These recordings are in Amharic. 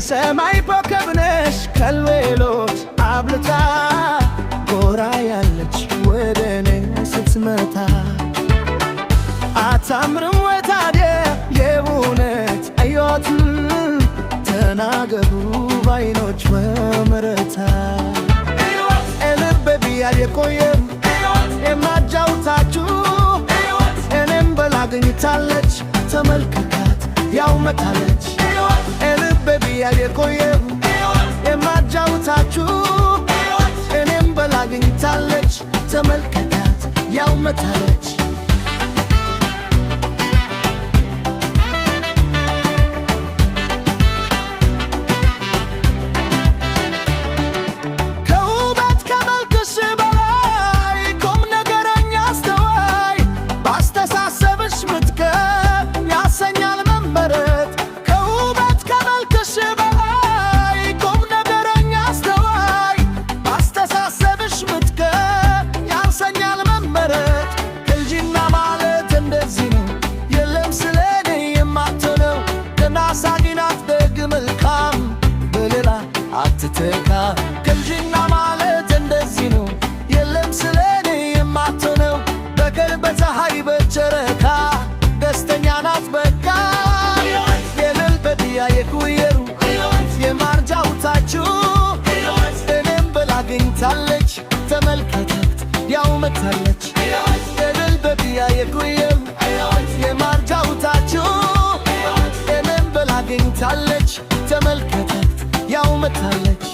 የሰማይ ኮከብ ነሽ ከሌሎች አብልጣ ጎራ ያለች ወደ እኔ ስትመጣ አታምርም ወይ ታዲያ የእውነት ሕይወት ተናገሩ ባይኖች በምሕረት ልቤ ብያል የቆየም የማጫውታችሁ እኔም በላገኝታለች ተመልከታት ያው መታለች ልቤ ብያል የቆየም የማጫውታችሁ እኔም በላገኝታለች ተመልከታት ያው መታለች አትተካ ቅንጅና ማለት እንደዚህ ነው የለም ስለኔ የማትሆነው በቀን በፀሐይ በጨረቃ ደስተኛ ናት በቃ የልል በድያ የኩየሩ የማርጃውታችሁ እኔም በላገኝታለች ተመልከታት ያው መታለች የልል በድያ የኩየሩ የማርጃውታችሁ እኔም በላገኝታለች ተመልከታት ያው መታለች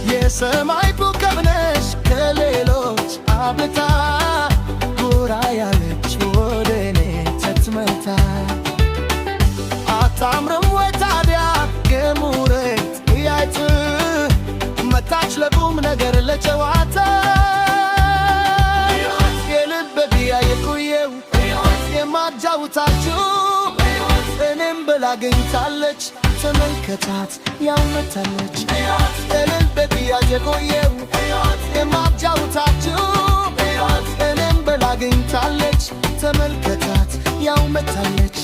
የሰማይ ኮከብ ነሽ ከሌሎች አብልጣ ጎራ ያለች ወደ እኔ ስትመጣ አታምርም ወይ ታዲያ የሙረት ያይት መታች ለቁም ነገር ለጨዋታ የልብ ብያ የኩየው የማጫውታችሁ እኔም በላገኝታለች ተመልከታት ያው መታለች የልብ ብያ የኩየው የማጫውታችሁ እኔም በላገኝታለች ተመልከታት ያው መታለች